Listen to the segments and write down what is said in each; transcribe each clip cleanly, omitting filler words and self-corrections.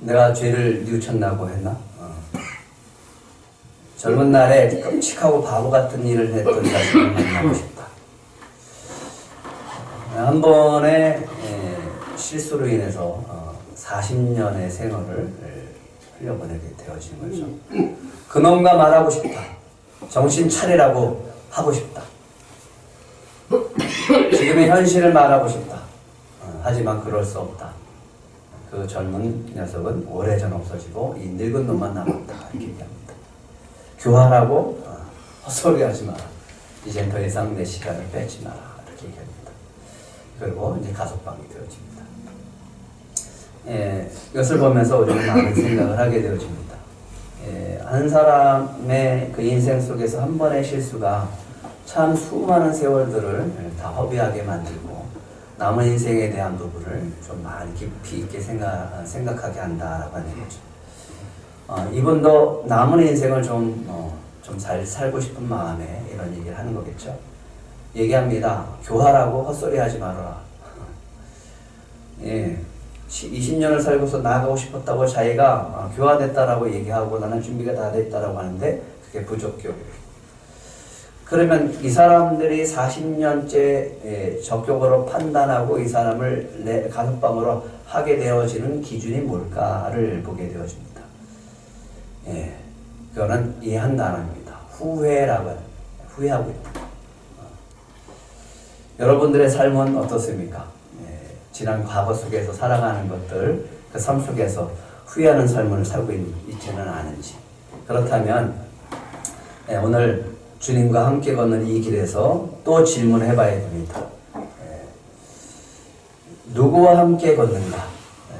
내가 죄를 뉘우쳤나고 했나? 젊은 날에 끔찍하고 바보 같은 일을 했던 자신을 만나고 싶다. 한 번의 실수로 인해서 40년의 생활을 흘려보내게 되어진 거죠. 그놈과 말하고 싶다. 정신 차리라고 하고 싶다. 지금의 현실을 말하고 싶다. 하지만 그럴 수 없다. 그 젊은 녀석은 오래전 없어지고 이 늙은 놈만 남았다. 이렇게 얘기합니다. 교환하고 헛소리하지 마라. 이젠 더 이상 내 시간을 뺏지 마라. 이렇게 얘기합니다. 그리고 이제 가석방이 되어집니다. 이것을 보면서 우리는 많은 생각을 하게 되어집니다. 한 사람의 그 인생 속에서 한 번의 실수가 참 수많은 세월들을 다 허비하게 만들고 남은 인생에 대한 부분을 좀 많이 깊이 있게 생각하게 한다라고 하는 거죠. 이분도 남은 인생을 좀 잘 살고 싶은 마음에 이런 얘기를 하는 거겠죠. 얘기합니다. 교활하고 헛소리 하지 말아라. 20년을 살고서 나아가고 싶었다고 자기가 교화됐다라고 얘기하고 나는 준비가 다 됐다라고 하는데 그게 부적격이에요. 그러면 이 사람들이 40년째 적격으로 판단하고 이 사람을 가석방으로 하게 되어지는 기준이 뭘까를 보게 되어집니다. 그거는 이 한 단어입니다. 후회라고 합니다. 후회하고 있다. 여러분들의 삶은 어떻습니까? 지난 과거 속에서 살아가는 것들, 그 삶 속에서 후회하는 삶을 살고 있지는 않은지. 그렇다면 오늘 주님과 함께 걷는 이 길에서 또 질문해 봐야 됩니다. 누구와 함께 걷는가?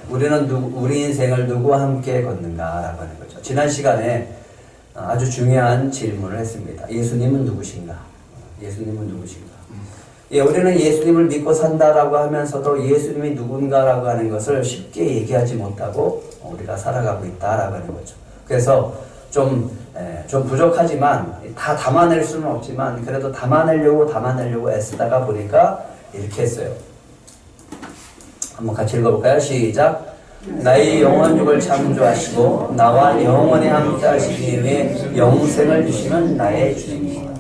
우리는 우리 인생을 누구와 함께 걷는가라고 하는 거죠. 지난 시간에 아주 중요한 질문을 했습니다. 예수님은 누구신가? 예수님은 누구신가? 우리는 예수님을 믿고 산다라고 하면서도 예수님이 누군가라고 하는 것을 쉽게 얘기하지 못하고 우리가 살아가고 있다라고 하는 거죠. 그래서 좀 부족하지만 다 담아낼 수는 없지만 그래도 담아내려고 애쓰다가 보니까 이렇게 했어요. 한번 같이 읽어볼까요? 시작. 나의 영원육을 창조하시고 나와 영원히 함께 하시기 위해 영생을 주시는 나의 주님입니다.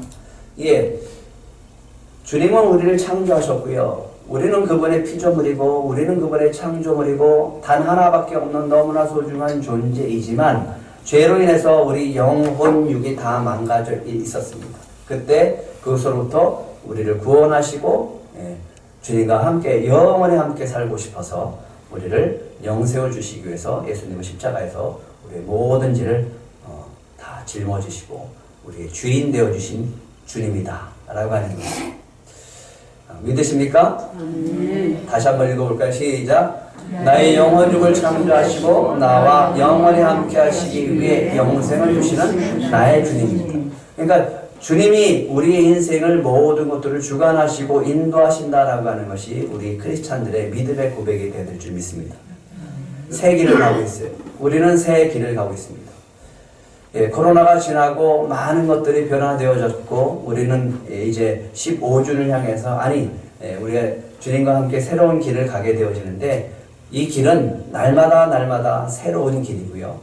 주님은 우리를 창조하셨고요. 우리는 그분의 피조물이고 우리는 그분의 창조물이고 단 하나밖에 없는 너무나 소중한 존재이지만 죄로 인해서 우리 영혼 육이 다 망가져 있었습니다. 그때 그것으로부터 우리를 구원하시고 주님과 함께 영원히 함께 살고 싶어서 우리를 영생을 주시기 위해서 예수님은 십자가에서 우리의 모든 죄를 다 짊어지시고 우리의 주인 되어주신 주님이다 라고 하는 거예요. 믿으십니까? 다시 한번 읽어볼까요? 시작. 나의 영혼육을 창조하시고 나와 영원히 함께 하시기 위해 영생을 주시는 나의 주님입니다. 그러니까 주님이 우리의 인생을 모든 것들을 주관하시고 인도하신다라고 하는 것이 우리 크리스찬들의 믿음의 고백이 되어야 될 줄 믿습니다. 새 길을 가고 있어요. 우리는 새 길을 가고 있습니다. 코로나가 지나고 많은 것들이 변화되어졌고 우리는 이제 15주를 향해서 우리가 주님과 함께 새로운 길을 가게 되어지는데 이 길은 날마다 새로운 길이고요.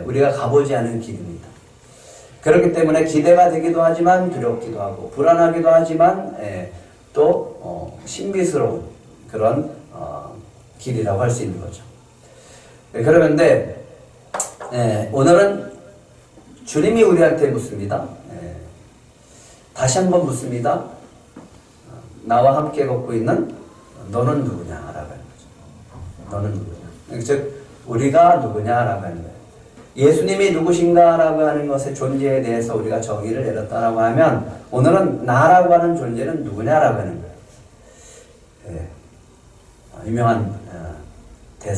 우리가 가보지 않은 길입니다. 그렇기 때문에 기대가 되기도 하지만 두렵기도 하고 불안하기도 하지만 또 신비스러운 그런 길이라고 할 수 있는 거죠. 그런데 오늘은 주님이 우리한테 묻습니다. 다시 한번 묻습니다. 나와 함께 걷고 있는 너는 누구냐라고 하는 거죠. 너는 누구냐. 즉 우리가 누구냐라고 하는 거예요. 예수님이 누구신가라고 하는 것의 존재에 대해서 우리가 정의를 내렸다라고 하면 오늘은 나라고 하는 존재는 누구냐라고 하는 거예요. 유명한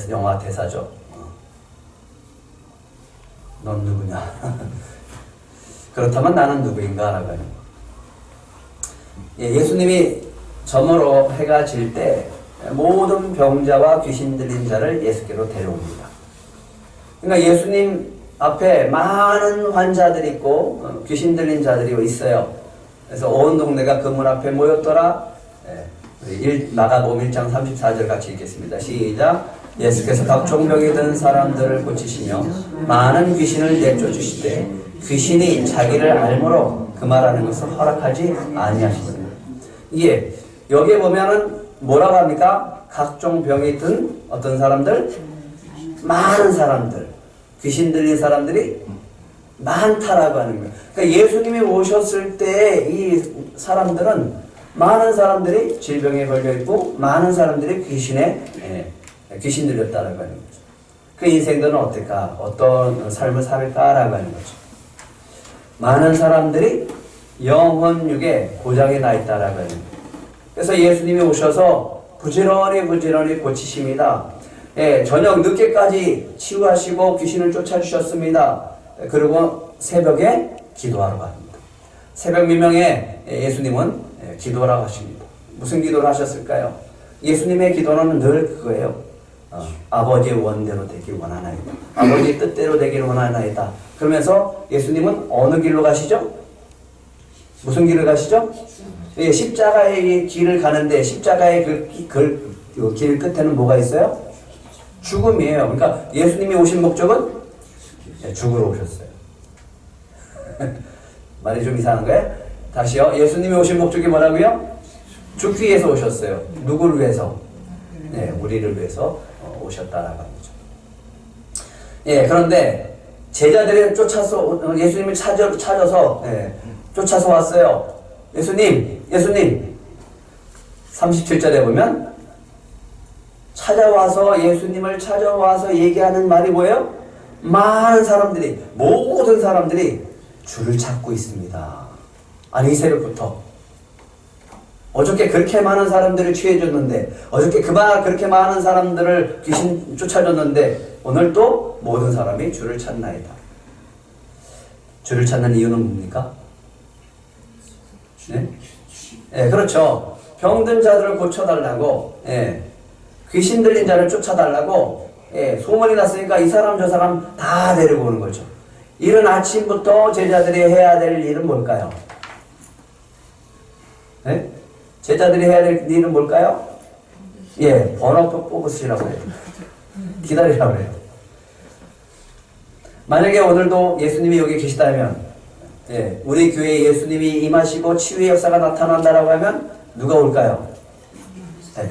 영화 대사죠. 넌 누구냐? 그렇다면 나는 누구인가라고 하는 거예요. 예수님이 저물어 해가 질 때 모든 병자와 귀신 들린 자를 예수께로 데려옵니다. 그러니까 예수님 앞에 많은 환자들이 있고 귀신 들린 자들이 있어요. 그래서 온 동네가 그 문 앞에 모였더라. 마가복음 1장 34절 같이 읽겠습니다. 시작. 예수께서 각종 병이 든 사람들을 고치시며 많은 귀신을 내쫓으시되 귀신이 자기를 알므로 그 말하는 것을 허락하지 아니하시더라. 이게 여기에 보면은 뭐라고 합니까? 각종 병이 든 어떤 사람들? 많은 사람들. 귀신 들린 사람들이 많다라고 하는 거예요. 그러니까 예수님이 오셨을 때 이 사람들은 많은 사람들이 질병에 걸려 있고 많은 사람들이 귀신 들렸다라고 하는 거죠. 그 인생들은 어떨까? 어떤 삶을 살까라고 하는 거죠. 많은 사람들이 영혼육에 고장이 나 있다라고 하는 거예요. 그래서 예수님이 오셔서 부지런히 고치십니다. 저녁 늦게까지 치유하시고 귀신을 쫓아주셨습니다. 그리고 새벽에 기도하러 갑니다. 새벽 미명에 예수님은 기도하라고 하십니다. 무슨 기도를 하셨을까요? 예수님의 기도는 늘 그거예요. 아버지의 원대로 되길 원하나이다. 아버지의 뜻대로 되길 원하나이다. 그러면서 예수님은 어느 길로 가시죠? 무슨 길을 가시죠? 십자가의 길을 가는데 십자가의 그 길 끝에는 뭐가 있어요? 죽음이에요. 그러니까 예수님이 오신 목적은 죽으러 오셨어요. 말이 좀 이상한 거예요? 다시요. 예수님이 오신 목적이 뭐라고요? 죽기 위해서 오셨어요. 누구를 위해서? 우리를 위해서 오셨다라고 하죠. 그런데 제자들이 예수님을 찾아서 쫓아서 왔어요. 예수님 37절에 보면 예수님을 찾아와서 얘기하는 말이 뭐예요? 모든 사람들이 주를 찾고 있습니다. 아니, 이 새벽부터 어저께 그렇게 많은 사람들을 취해줬는데, 어저께 그렇게 많은 사람들을 귀신 쫓아줬는데, 오늘 또 모든 사람이 주를 찾나이다. 주를 찾는 이유는 뭡니까? 그렇죠. 병든 자들을 고쳐달라고, 귀신 들린 자를 쫓아달라고, 소문이 났으니까 이 사람 저 사람 다 데리고 오는 거죠. 이른 아침부터 제자들이 해야 될 일은 뭘까요? 제자들이 해야 될 일은 뭘까요? 번호표 뽑으시라고 해요. 기다리라고 해요. 만약에 오늘도 예수님이 여기 계시다면, 우리 교회에 예수님이 임하시고 치유의 역사가 나타난다라고 하면 누가 올까요?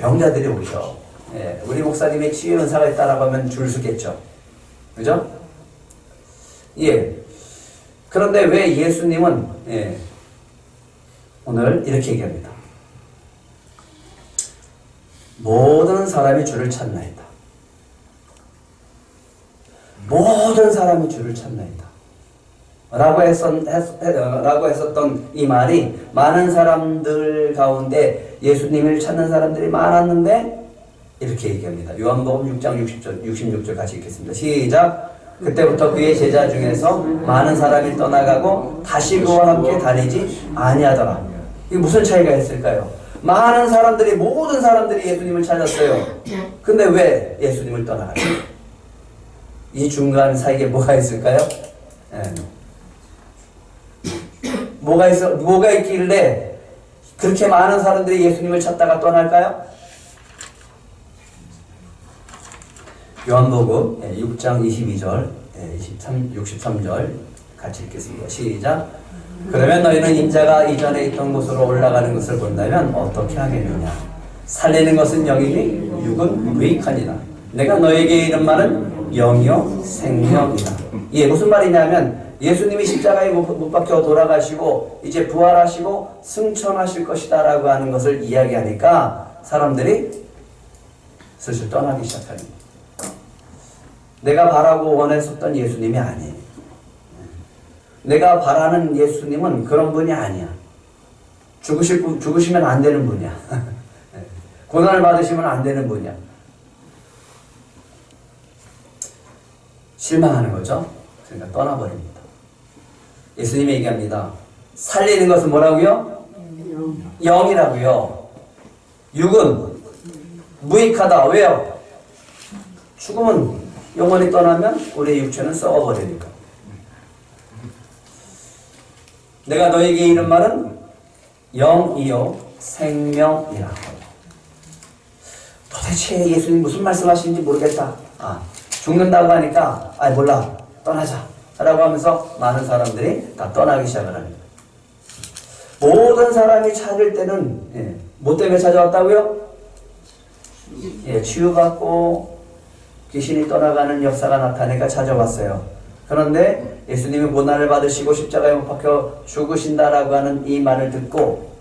병자들이 오죠. 우리 목사님의 치유 은사가 있다라고 하면 줄 서겠죠. 그죠? 그런데 왜 예수님은 오늘 이렇게 얘기합니다. 모든 사람이 주를 찾나이다. 모든 사람이 주를 찾나이다. 라고 했었던 이 말이 많은 사람들 가운데 예수님을 찾는 사람들이 많았는데 이렇게 얘기합니다. 요한복음 6장 66절 같이 읽겠습니다. 시작. 그때부터 그의 제자 중에서 많은 사람이 떠나가고 다시 그와 함께 다니지 아니하더라. 이게 무슨 차이가 있을까요? 모든 사람들이 예수님을 찾았어요. 근데 왜 예수님을 떠나갔어요? 이 중간 사이에 뭐가 있을까요? 뭐가 있길래 그렇게 많은 사람들이 예수님을 찾다가 떠날까요? 요한복음 6장 22절, 63절 같이 읽겠습니다. 시작. 그러면 너희는 인자가 이전에 있던 곳으로 올라가는 것을 본다면 어떻게 하겠느냐? 살리는 것은 영이니 육은 무익하니라. 내가 너에게 이른 말은 영이요 생명이라. 무슨 말이냐면 예수님이 십자가에 못 박혀 돌아가시고 이제 부활하시고 승천하실 것이다 라고 하는 것을 이야기하니까 사람들이 슬슬 떠나기 시작합니다. 내가 바라고 원했었던 예수님이 아니에요. 내가 바라는 예수님은 그런 분이 아니야. 죽으시면 안 되는 분이야. 고난을 받으시면 안 되는 분이야. 실망하는 거죠. 그러니까 떠나버립니다. 예수님이 얘기합니다. 살리는 것은 뭐라고요? 영이라고요. 육은 무익하다. 왜요? 죽으면 영원히 떠나면 우리의 육체는 썩어버리니까. 내가 너에게 이른 말은 영이요 생명이라. 도대체 예수님 무슨 말씀하시는지 모르겠다. 죽는다고 하니까 몰라, 떠나자 라고 하면서 많은 사람들이 다 떠나기 시작을 합니다. 모든 사람이 찾을 때는 뭐 때문에 찾아왔다고요? 치유받고 귀신이 떠나가는 역사가 나타나니까 찾아왔어요. 그런데 예수님이 고난을 받으시고 십자가에 못 박혀 죽으신다라고 하는 이 말을 듣고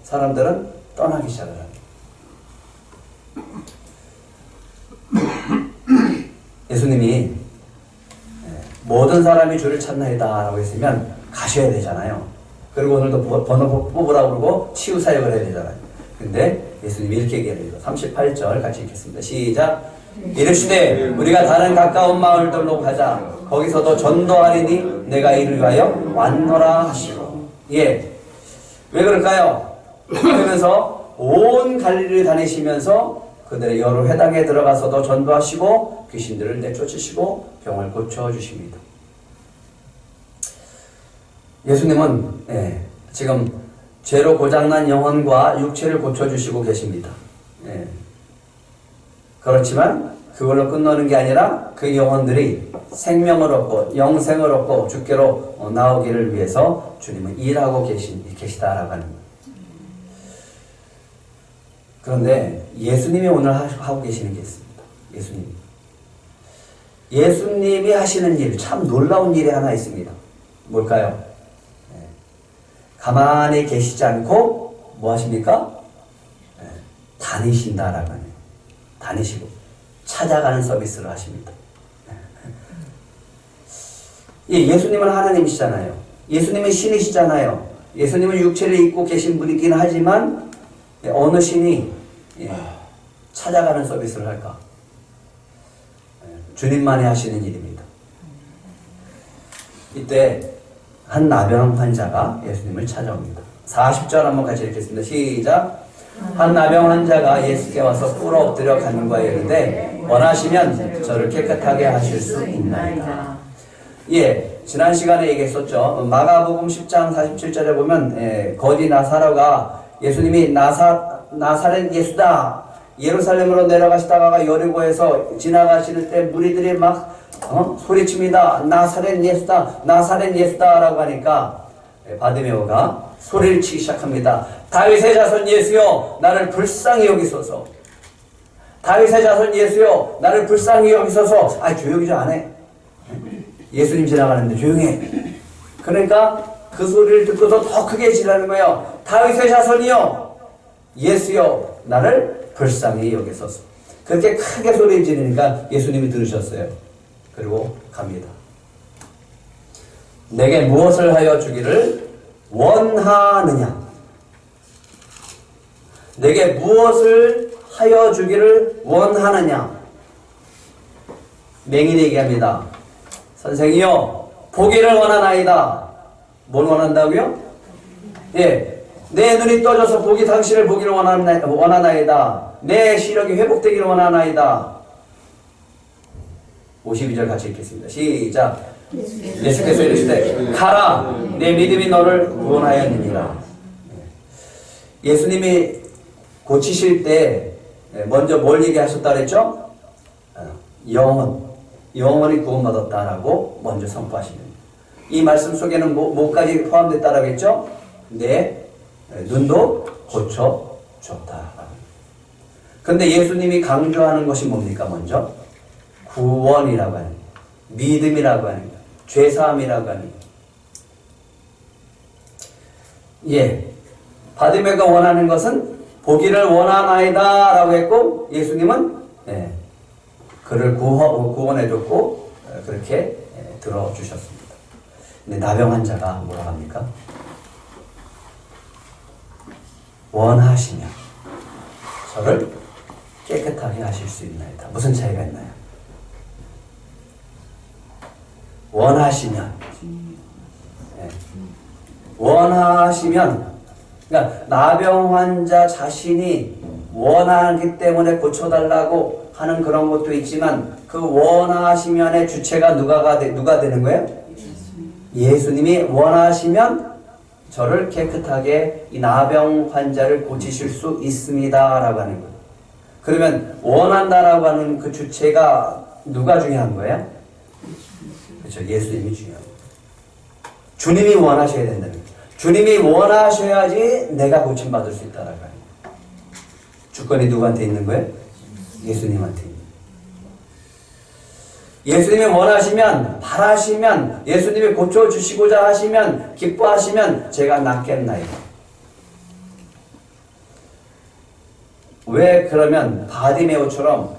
사람들은 떠나기 시작을 합니다. 예수님이 모든 사람이 주를 찾나이다 라고 했으면 가셔야 되잖아요. 그리고 오늘도 번호 뽑으라고 그러고 치유 사역을 해야 되잖아요. 근데 예수님이 이렇게 얘기합니다. 38절 같이 읽겠습니다. 시작. 이르시되 우리가 다른 가까운 마을들로 가자. 거기서도 전도하리니 내가 이를 위하여 왔노라 하시고. 왜 그럴까요? 그러면서 온 갈릴리를 다니시면서 그들의 여러 회당에 들어가서도 전도하시고 귀신들을 내쫓으시고 병을 고쳐주십니다. 예수님은 지금 죄로 고장난 영혼과 육체를 고쳐주시고 계십니다. 그렇지만 그걸로 끝나는 게 아니라 그 영혼들이 생명을 얻고 영생을 얻고 주께로 나오기를 위해서 주님은 일하고 계시다라고 하는 거예요. 그런데 예수님이 오늘 하고 계시는 게 있습니다. 예수님이 하시는 일, 참 놀라운 일이 하나 있습니다. 뭘까요? 가만히 계시지 않고 뭐 하십니까? 다니신다라고 하네요. 다니시고 찾아가는 서비스를 하십니다. 예수님은 하나님이시잖아요. 예수님은 신이시잖아요. 예수님은 육체를 입고 계신 분이긴 하지만 어느 신이 찾아가는 서비스를 할까? 주님만이 하시는 일입니다. 이때 한 나병 환자가 예수님을 찾아옵니다. 40절 한번 같이 읽겠습니다. 시작. 한 나병 환자가 예수께 와서 꿇어 엎드려 간구하여 이르되 원하시면 저를 깨끗하게 하실 수 있나이다. 지난 시간에 얘기했었죠. 마가복음 10장 47절에 보면 거지 나사로가 예수님이 나사렛 예수다, 예루살렘으로 내려가시다가 여리고에서 지나가실 때 무리들이 막 소리칩니다. 나사렛 예수다, 나사렛 예수다 라고 하니까 바디메오가 소리를 치기 시작합니다. 다윗의 자손 예수여 나를 불쌍히 여기소서. 다윗의 자손 예수여 나를 불쌍히 여기소서. 조용히 좀 안 해. 예수님 지나가는데 조용해. 그러니까 그 소리를 듣고서 더 크게 지르는 거예요. 다윗의 자손이여 예수여 나를 불쌍히 여기소서. 그렇게 크게 소리 지르니까 예수님이 들으셨어요. 그리고 갑니다. 내게 무엇을 하여 주기를 원하느냐? 내게 무엇을 하여 주기를 원하느냐? 맹인이 얘기합니다. 선생이여 보기를 원하나이다. 뭘 원한다고요? 내 눈이 떠져서 당신을 보기를 원하나이다. 내 시력이 회복되기를 원하나이다. 52절 같이 읽겠습니다. 시작. 예수께서 이르시되 가라 내 믿음이 너를 구원하였느니라. 예수님이 고치실 때 먼저 뭘 얘기하셨다 그랬죠? 영원히 구원받았다라고 먼저 선포하십니다. 이 말씀 속에는 뭐까지 포함됐다라고 했죠? 내 눈도 고쳐줬다. 근데 예수님이 강조하는 것이 뭡니까? 먼저 구원이라고 하는, 믿음이라고 하는, 죄사함이라고 하는. 바디메가 원하는 것은 보기를 원하나이다 라고 했고, 예수님은 그를 구원해줬고 그렇게 들어주셨습니다. 근데 나병 환자가 뭐라고 합니까? 원하시면 저를 깨끗하게 하실 수 있나이다. 무슨 차이가 있나요? 원하시면, 원하시면, 그러니까 나병 환자 자신이 원하기 때문에 고쳐달라고 하는 그런 것도 있지만 그 원하시면의 주체가 누가 되는 거예요? 예수님이 원하시면 저를 깨끗하게 이 나병 환자를 고치실 수 있습니다 라고 하는 거예요. 그러면 원한다라고 하는 그 주체가 누가 중요한 거예요? 그렇죠. 예수님이 중요한 거예요. 주님이 원하셔야 된다는 거예요. 주님이 원하셔야지 내가 고침받을 수 있다라고 하는 거예요. 주권이 누구한테 있는 거예요? 예수님한테 있는 거예요. 예수님이 원하시면, 바라시면, 예수님이 고쳐주시고자 하시면, 기뻐하시면 제가 낫겠나이다. 왜 그러면 바디메오처럼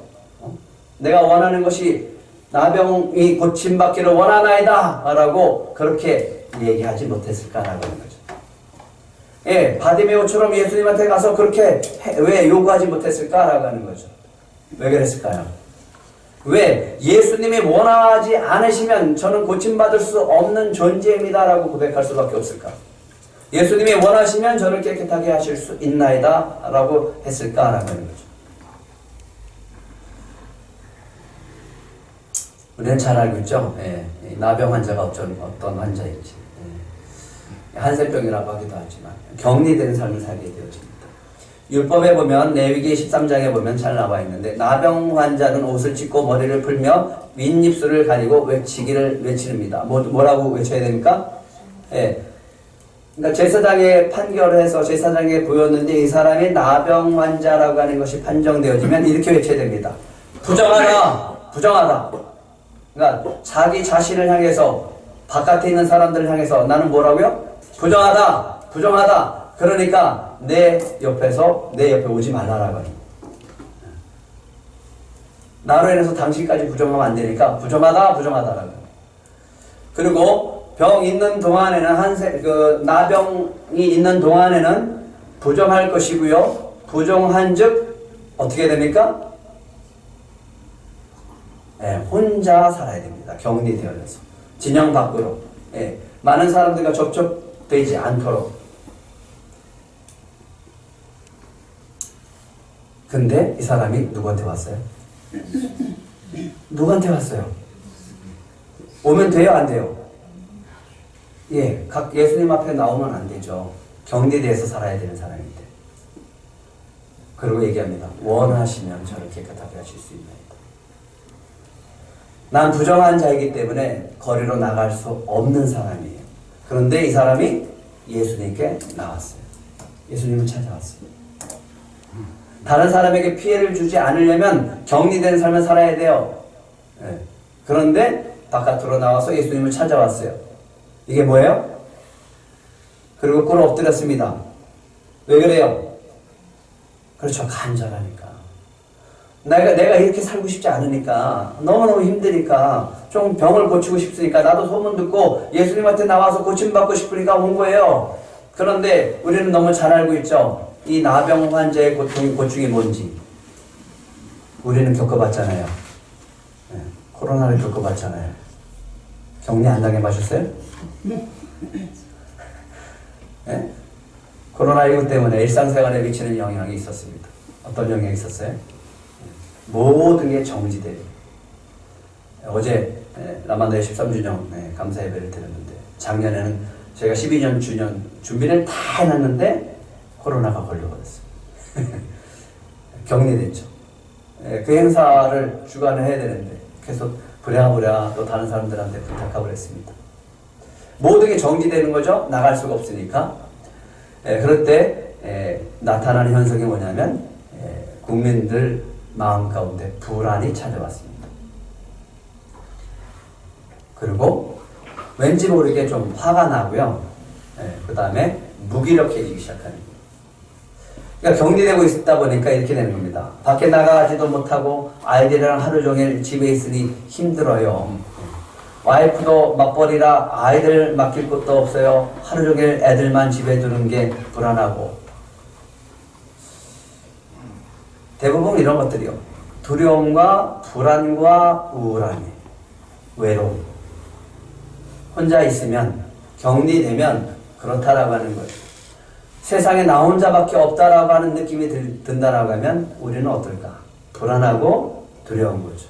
내가 원하는 것이 나병이 고침받기를 원하나이다 라고 그렇게 얘기하지 못했을까라고 하는 거죠. 예, 바디메오처럼 예수님한테 가서 그렇게 왜 요구하지 못했을까라고 하는 거죠. 왜 그랬을까요? 왜? 예수님이 원하지 않으시면 저는 고침받을 수 없는 존재입니다 라고 고백할 수밖에 없을까? 예수님이 원하시면 저를 깨끗하게 하실 수 있나이다 라고 했을까라고 하는 거죠. 우리는 잘 알고 있죠. 예, 나병 환자가 어떤 환자인지. 예, 한센병이라고 하기도 하지만 격리된 삶을 살게 되어집니다. 율법에 보면 레위기 13장에 보면 잘 나와 있는데 나병 환자는 옷을 찢고 머리를 풀며 윗입술을 가리고 외치릅니다. 뭐라고 외쳐야 됩니까? 예. 그러니까 제사장에 판결을 해서 제사장에 보였는데 이 사람이 나병 환자라고 하는 것이 판정되어지면 이렇게 외쳐야 됩니다. 부정하다! 부정하다! 그러니까 자기 자신을 향해서 바깥에 있는 사람들을 향해서 나는 뭐라고요? 부정하다! 부정하다! 그러니까 내 옆에 오지 말라라고 하는 거예요. 나로 인해서 당신까지 부정하면 안 되니까 부정하다! 부정하다라고 해요. 그리고 병 있는 동안에는 나병이 있는 동안에는 부정할 것이고요. 부정한즉 어떻게 됩니까? 예, 혼자 살아야 됩니다. 격리되어서 진영 밖으로 많은 사람들과 접촉되지 않도록. 근데 이 사람이 누구한테 왔어요? 누구한테 왔어요? 오면 돼요? 안 돼요? 예, 예수님 앞에 나오면 안 되죠. 격리돼서 살아야 되는 사람인데. 그리고 얘기합니다. 원하시면 저를 깨끗하게 하실 수 있나이다. 난 부정한 자이기 때문에 거리로 나갈 수 없는 사람이에요. 그런데 이 사람이 예수님께 나왔어요. 예수님을 찾아왔어요. 다른 사람에게 피해를 주지 않으려면 격리된 삶을 살아야 돼요. 예. 그런데 바깥으로 나와서 예수님을 찾아왔어요. 이게 뭐예요? 그리고 꿇어 엎드렸습니다. 왜 그래요? 그렇죠. 간절하니까. 내가 이렇게 살고 싶지 않으니까, 너무너무 힘드니까, 좀 병을 고치고 싶으니까, 나도 소문 듣고 예수님한테 나와서 고침받고 싶으니까 온 거예요. 그런데 우리는 너무 잘 알고 있죠. 이 나병 환자의 고충이 뭔지. 우리는 겪어봤잖아요. 네, 코로나를 겪어봤잖아요. 격리 안 당해보셨어요? 네? 코로나19 때문에 일상생활에 미치는 영향이 있었습니다. 어떤 영향이 있었어요? 모든 게 정지돼요. 어제 라마다의 13주년 감사 예배를 드렸는데 작년에는 저희가 12년 주년 준비를 다 해놨는데 코로나가 걸려버렸어요. 격리됐죠. 그 행사를 주관을 해야 되는데 계속 부랴부랴 또 다른 사람들한테 부탁하고 그랬습니다. 모든 게 정지되는 거죠. 나갈 수가 없으니까. 그럴 때 나타나는 현상이 뭐냐면 국민들 마음 가운데 불안이 찾아왔습니다. 그리고 왠지 모르게 좀 화가 나고요. 그 다음에 무기력해지기 시작하는 거예요. 그러니까 격리되고 있다 보니까 이렇게 되는 겁니다. 밖에 나가지도 못하고 아이들이랑 하루 종일 집에 있으니 힘들어요. 와이프도 맞벌이라 아이들 맡길 것도 없어요. 하루 종일 애들만 집에 두는 게 불안하고. 대부분 이런 것들이요. 두려움과 불안과 우울함이, 외로움. 혼자 있으면, 격리되면 그렇다라고 하는 거예요. 세상에 나 혼자밖에 없다라고 하는 느낌이 든다라고 하면 우리는 어떨까? 불안하고 두려운 거죠.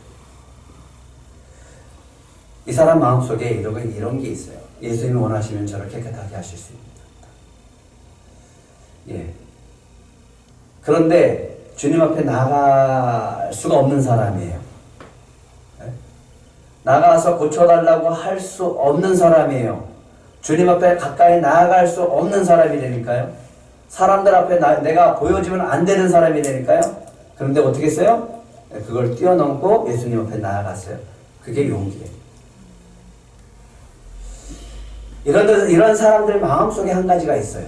이 사람 마음속에 이런 게 있어요. 예수님이 원하시면 저를 깨끗하게 하실 수 있습니다. 예. 그런데 주님 앞에 나갈 수가 없는 사람이에요. 나가서 고쳐달라고 할 수 없는 사람이에요. 주님 앞에 가까이 나아갈 수 없는 사람이 되니까요. 사람들 앞에 내가 보여지면 안 되는 사람이 되니까요. 그런데 어떻게 했어요? 그걸 뛰어넘고 예수님 앞에 나아갔어요. 그게 용기예요. 이런 사람들 마음속에 한 가지가 있어요.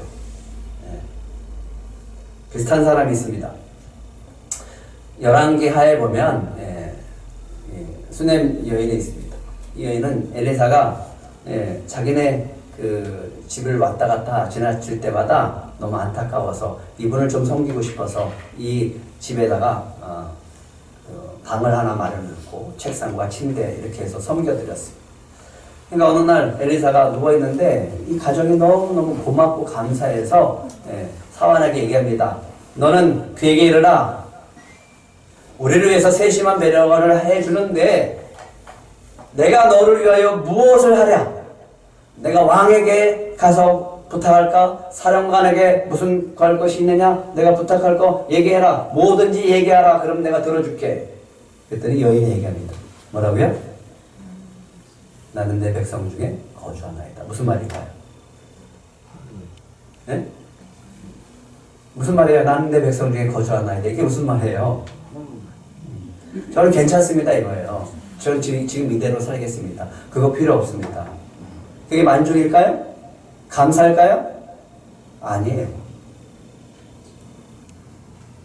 비슷한 사람이 있습니다. 열왕기하에 보면 수넴 여인이 있습니다. 이 여인은 엘리사가 자기네 그 집을 왔다 갔다 지나칠 때마다 너무 안타까워서 이분을 좀 섬기고 싶어서 이 집에다가 방을 하나 마련해놓고 책상과 침대 이렇게 해서 섬겨드렸어요. 그러니까 어느 날 엘리사가 누워있는데 이 가족이 너무너무 고맙고 감사해서 사환에게 얘기합니다. 너는 그에게 이르라. 우리를 위해서 세심한 배려를 해주는데 내가 너를 위하여 무엇을 하랴? 내가 왕에게 가서 부탁할까? 사령관에게 무슨 구할 것이 있느냐? 내가 부탁할 거 얘기해라. 뭐든지 얘기하라. 그럼 내가 들어줄게. 그랬더니 여인이 얘기합니다. 뭐라고요? 나는 내 백성 중에 거주하나이다. 무슨 말일까요? 네? 무슨 말이에요? 나는 내 백성 중에 거주하나이다. 이게 무슨 말이에요? 저는 괜찮습니다 이거예요. 저는 지금 이대로 살겠습니다. 그거 필요 없습니다. 그게 만족일까요? 감사할까요? 아니에요.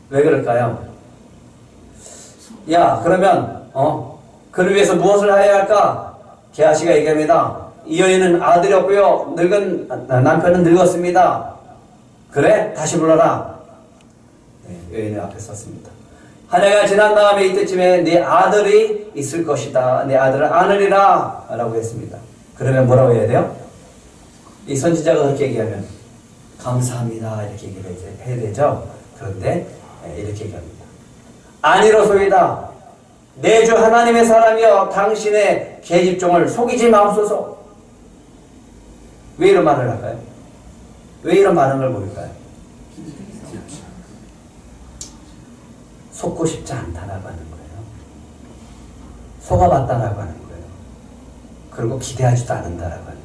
왜 그럴까요? 야, 그러면 그를 위해서 무엇을 해야 할까? 게하시가 얘기합니다. 이 여인은 아들이 없고요. 남편은 늙었습니다. 그래? 다시 불러라. 여인의 앞에 섰습니다. 한 해가 지난 다음에 이때쯤에 네 아들이 있을 것이다. 네 아들을 안으리라 라고 했습니다. 그러면 뭐라고 해야 돼요? 이 선지자가 그렇게 얘기하면 감사합니다 이렇게 얘기를 해야 되죠. 그런데 이렇게 얘기합니다. 아니로소이다. 내 주 하나님의 사람이여 당신의 계집종을 속이지 마옵소서. 왜 이런 말을 할까요? 왜 이런 반응을 보일까요? 속고 싶지 않다라고 하는 거예요. 속아봤다라고 하는 거예요. 그리고 기대하지도 않는다라고 하는 거예요.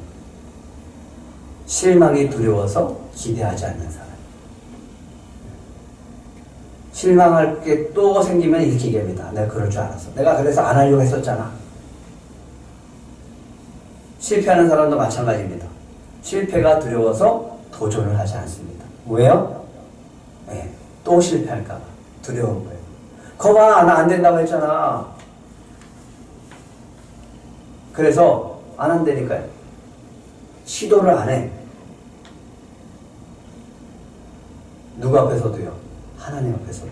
실망이 두려워서 기대하지 않는 사람. 실망할 게 또 생기면 이렇게 얘기합니다. 내가 그럴 줄 알았어. 내가 그래서 안 하려고 했었잖아. 실패하는 사람도 마찬가지입니다. 실패가 두려워서 도전을 하지 않습니다. 왜요? 또 실패할까 봐. 두려운 거예요. 거봐, 나 안 된다고 했잖아. 그래서 안 한다니까요. 시도를 안 해. 누구 앞에서도요? 하나님 앞에서도.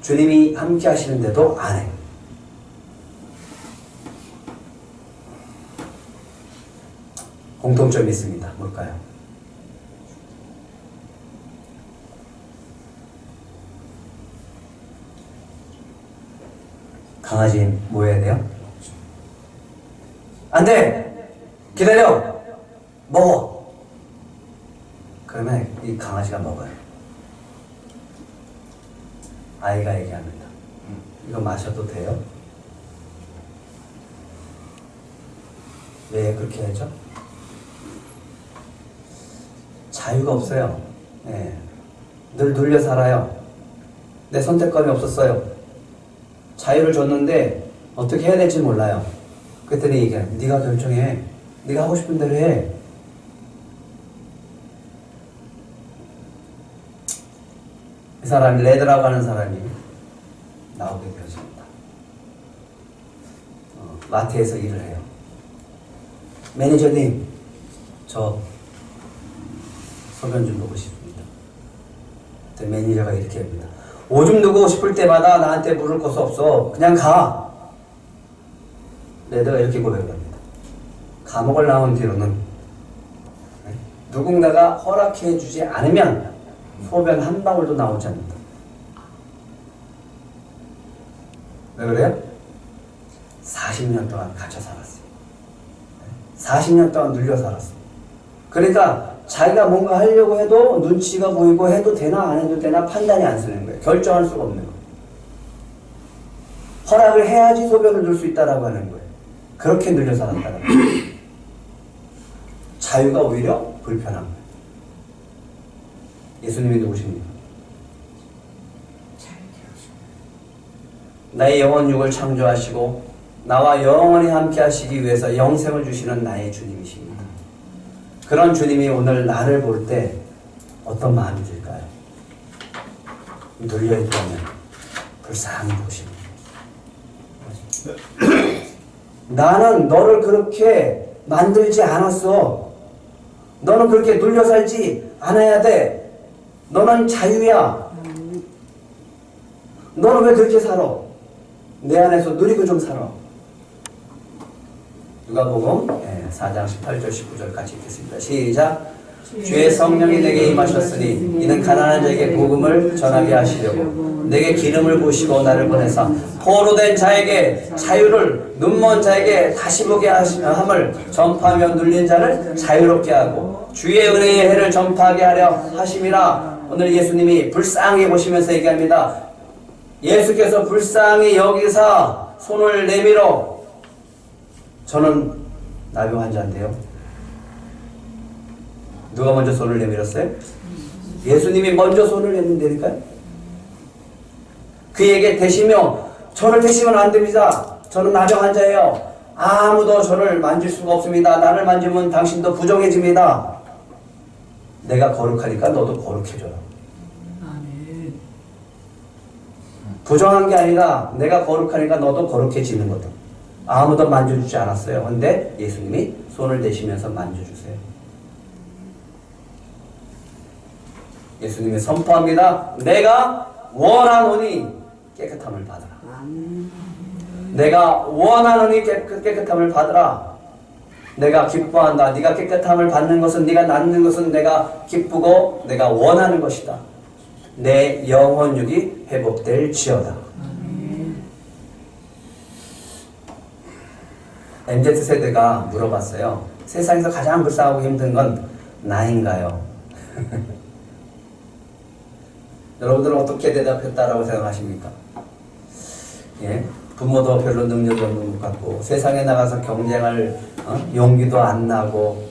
주님이 함께 하시는데도 안 해. 공통점이 있습니다. 뭘까요? 강아지 뭐 해야 돼요? 안 돼! 기다려! 먹어! 그러면 이 강아지가 먹어요. 아이가 얘기합니다. 이거 마셔도 돼요? 왜 그렇게 하죠? 자유가 없어요. 늘 눌려 살아요. 내 선택권이 없었어요. 자유를 줬는데 어떻게 해야 될지 몰라요. 그랬더니 얘기해요. 네가 결정해. 네가 하고 싶은 대로 해. 이 사람이 레드라고 하는 사람이 나오게 되어집니다. 마트에서 일을 해요. 매니저님, 저 소변 좀 보고 싶습니다. 그때 매니저가 이렇게 합니다. 오줌 누고 싶을 때마다 나한테 물을 것도 없어. 그냥 가. 레드가 이렇게 고백합니다. 감옥을 나온 뒤로는 누군가가 허락해 주지 않으면 소변 한 방울도 나오지 않는다. 왜 그래요? 40년 동안 갇혀 살았어요. 40년 동안 눌려 살았어요. 그러니까 자기가 뭔가 하려고 해도 눈치가 보이고 해도 되나 안 해도 되나 판단이 안 서는 거예요. 결정할 수가 없는 거예요. 허락을 해야지 소변을 넣을 수 있다라고 하는 거예요. 그렇게 눌려 살았다는 거예요. 자유가 오히려 불편한 거예요. 예수님이 누구십니까? 나의 영혼 육을 창조하시고 나와 영원히 함께 하시기 위해서 영생을 주시는 나의 주님이십니다. 그런 주님이 오늘 나를 볼 때 어떤 마음이 들까요? 눌려있다면 불쌍히 보십니다. 나는 너를 그렇게 만들지 않았어. 너는 그렇게 눌려 살지 않아야 돼. 너는 자유야. 너는 왜 그렇게 살아? 내 안에서 누리고 좀 살아. 누가복음 4장 18절 19절 같이 읽겠습니다. 시작. 주의 성령이 내게 임하셨으니 이는 가난한 자에게 복음을 전하게 하시려고 내게 기름을 부으시고 나를 보내사 포로된 자에게 자유를 눈먼 자에게 다시 보게 함을 전파하며 눌린 자를 자유롭게 하고 주의 은혜의 해를 전파하게 하려 하심이라. 오늘 예수님이 불쌍히 보시면서 얘기합니다. 예수께서 불쌍히 여기사 손을 내밀어, 저는 나병 환자인데요. 누가 먼저 손을 내밀었어요? 예수님이 먼저 손을 내민다니까요. 그에게 대시며, 저를 대시면 안 됩니다. 저는 나병 환자예요. 아무도 저를 만질 수가 없습니다. 나를 만지면 당신도 부정해집니다. 내가 거룩하니까 너도 거룩해져라. 부정한 게 아니라 내가 거룩하니까 너도 거룩해지는 거다. 아무도 만져주지 않았어요. 근데 예수님이 손을 대시면서 만져주세요. 예수님이 선포합니다. 내가 원하노니 깨끗함을 받으라. 내가 원하노니 깨끗함을 받으라. 내가 기뻐한다. 네가 깨끗함을 받는 것은, 네가 낫는 것은 내가 기쁘고 내가 원하는 것이다. 내 영혼육이 회복될지어다. MZ세대가 물어봤어요. 세상에서 가장 불쌍하고 힘든 건 나인가요? 여러분들은 어떻게 대답했다라고 생각하십니까? 예? 부모도 별로 능력이 없는 것 같고 세상에 나가서 경쟁할 용기도 안 나고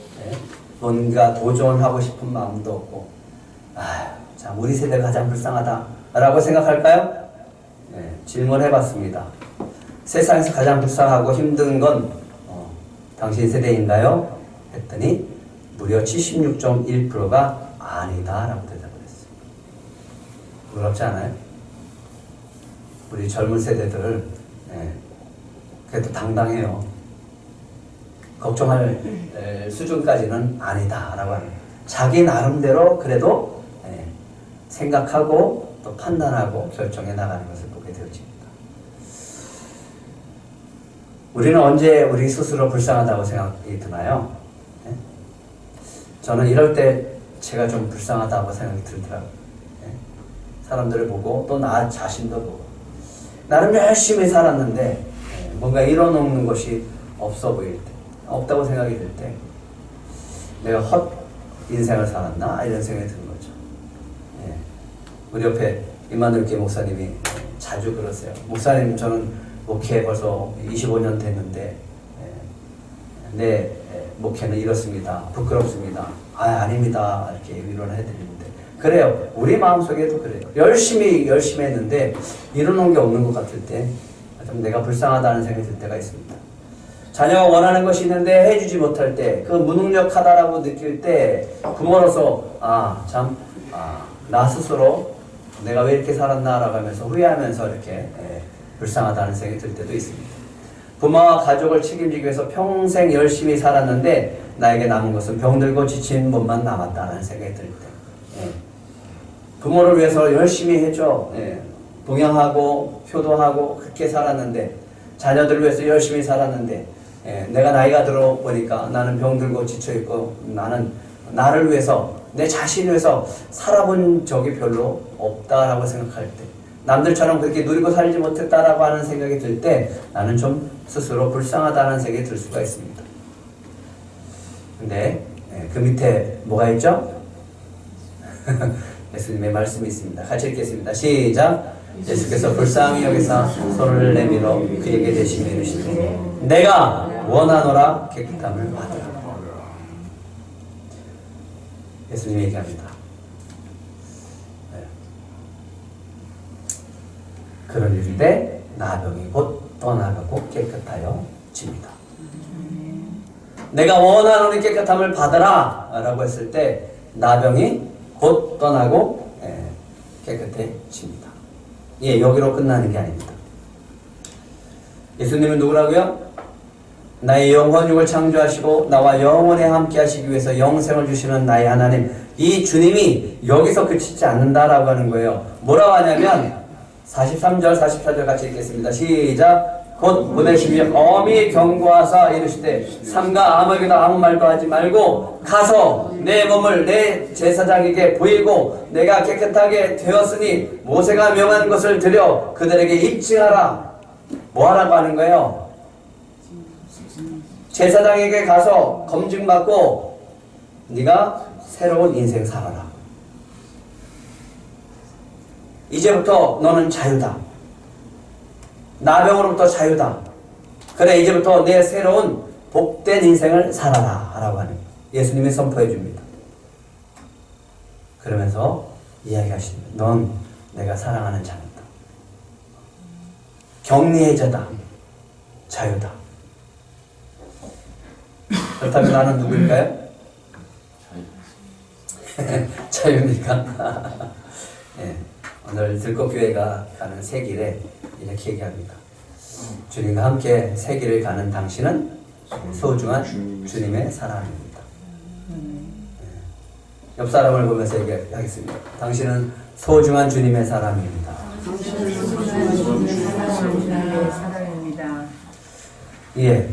뭔가 도전하고 싶은 마음도 없고 참 우리 세대가 가장 불쌍하다 라고 생각할까요? 네, 질문해봤습니다. 세상에서 가장 불쌍하고 힘든 건 당신 세대인가요? 했더니 무려 76.1%가 아니다 라고 대답을 했어요. 부럽지 않아요? 우리 젊은 세대들 그래도 당당해요. 걱정할 수준까지는 아니다 라고 하는, 자기 나름대로 그래도 생각하고 또 판단하고 결정해 나가는 것을 보게 되어집니다. 우리는 언제 우리 스스로 불쌍하다고 생각이 드나요? 네? 저는 이럴 때 제가 좀 불쌍하다고 생각이 들더라고요. 네? 사람들을 보고 또 나 자신도 보고 나름 열심히 살았는데 뭔가 이뤄놓는 것이 없어 보일 때, 없다고 생각이 들 때 내가 헛 인생을 살았나? 이런 생각이 드는 거죠. 네. 우리 옆에 임마누엘 목사님이 자주 그러세요. 목사님, 저는 목회 벌써 25년 됐는데 내 목회는 이렇습니다. 부끄럽습니다. 아닙니다. 이렇게 위로를 해드리는데 그래요. 우리 마음속에도 그래요. 열심히 했는데 이뤄놓은 게 없는 것 같을 때 좀 내가 불쌍하다는 생각이 들 때가 있습니다. 자녀가 원하는 것이 있는데 해주지 못할 때, 그 무능력하다라고 느낄 때 부모로서 나 스스로 내가 왜 이렇게 살았나라고 하면서 후회하면서 이렇게 불쌍하다는 생각이 들 때도 있습니다. 부모와 가족을 책임지기 위해서 평생 열심히 살았는데 나에게 남은 것은 병들고 지친 몸만 남았다는 생각이 들 때, 부모를 위해서 열심히 했죠. 동양하고 효도하고 그렇게 살았는데, 자녀들을 위해서 열심히 살았는데 내가 나이가 들어보니까 나는 병들고 지쳐있고 나는 나를 위해서, 내 자신을 위해서 살아본 적이 별로 없다라고 생각할 때, 남들처럼 그렇게 누리고 살지 못했다라고 하는 생각이 들 때 나는 좀 스스로 불쌍하다는 생각이 들 수가 있습니다. 근데 그 밑에 뭐가 있죠? 예수님의 말씀이 있습니다. 같이 읽겠습니다. 시작. 예수께서 불쌍히 여기사 손을 내밀어 그에게 대시며 이르시되 내가 원하노라 깨끗함을 받으라. 예수님이 얘기합니다. 그러는데 나병이 곧 떠나가고 깨끗하여 집니다. 내가 원하노니 깨끗함을 받으라 라고 했을 때 나병이 곧 떠나고 깨끗해집니다. 예, 여기로 끝나는 게 아닙니다. 예수님은 누구라고요? 나의 영혼육을 창조하시고 나와 영원히 함께 하시기 위해서 영생을 주시는 나의 하나님. 이 주님이 여기서 그치지 않는다라고 하는 거예요. 뭐라고 하냐면 43절 44절 같이 읽겠습니다. 시작. 곧 보내시며 엄히 경고하사 이르시되 삼가 아무에게도 아무 말도 하지 말고 가서 내 몸을 내 제사장에게 보이고 내가 깨끗하게 되었으니 모세가 명한 것을 드려 그들에게 입증하라. 뭐 하라고 하는 거예요? 제사장에게 가서 검증받고 네가 새로운 인생 살아라. 이제부터 너는 자유다. 나병으로부터 자유다. 그래 이제부터 내 새로운 복된 인생을 살아라 라고 하는 예수님이 선포해 줍니다. 그러면서 이야기하십니다. 넌 내가 사랑하는 자녀다. 격리해제다. 자유다. 그렇다면 나는 누구일까요? 자유입니까? 네. 오늘 들꽃교회가 가는 새 길에 이렇게 얘기합니다. 주님과 함께 새 길을 가는 당신은 소중한 주님의 사람입니다. 옆 사람을 보면서 얘기하겠습니다. 당신은 소중한 주님의 사람입니다. 예,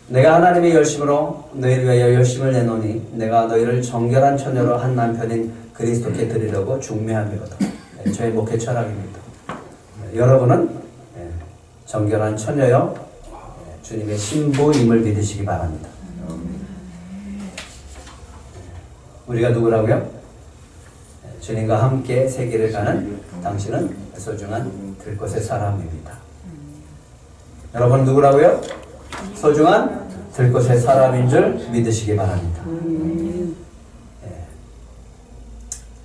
내가 하나님의 열심으로 너희를 위하여 열심을 내노니 내가 너희를 정결한 처녀로 한 남편인 그리스도께 드리려고 중매함이로다. 저의 목회 철학입니다. 여러분은 정결한 처녀여 주님의 신부임을 믿으시기 바랍니다. 우리가 누구라고요? 주님과 함께 세계를 가는 당신은 소중한 들꽃의 사람입니다. 여러분 누구라고요? 소중한 들꽃의 사람인 줄 믿으시기 바랍니다.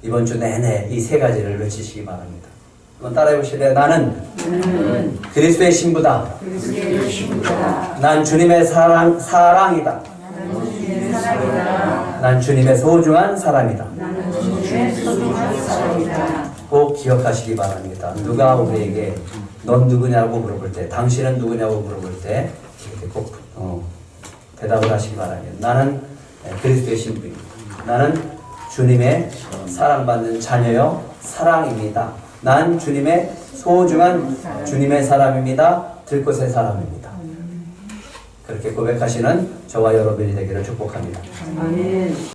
이번 주 내내 이 세 가지를 외치시기 바랍니다. 한번 따라해 보실래요? 나는 그리스도의 신부다. 난 주님의 사랑이다. 난 주님의 소중한 사람이다. 꼭 기억하시기 바랍니다. 누가 우리에게 넌 누구냐고 물어볼 때, 당신은 누구냐고 물어볼 때 이렇게 꼭 대답을 하시기 바랍니다. 나는 그리스도의 신부입니다. 나는 주님의 사랑받는 자녀요 사랑입니다. 난 주님의 소중한 주님의 사람입니다. 들꽃의 사람입니다. 그렇게 고백하시는 저와 여러분이 되기를 축복합니다. 아멘.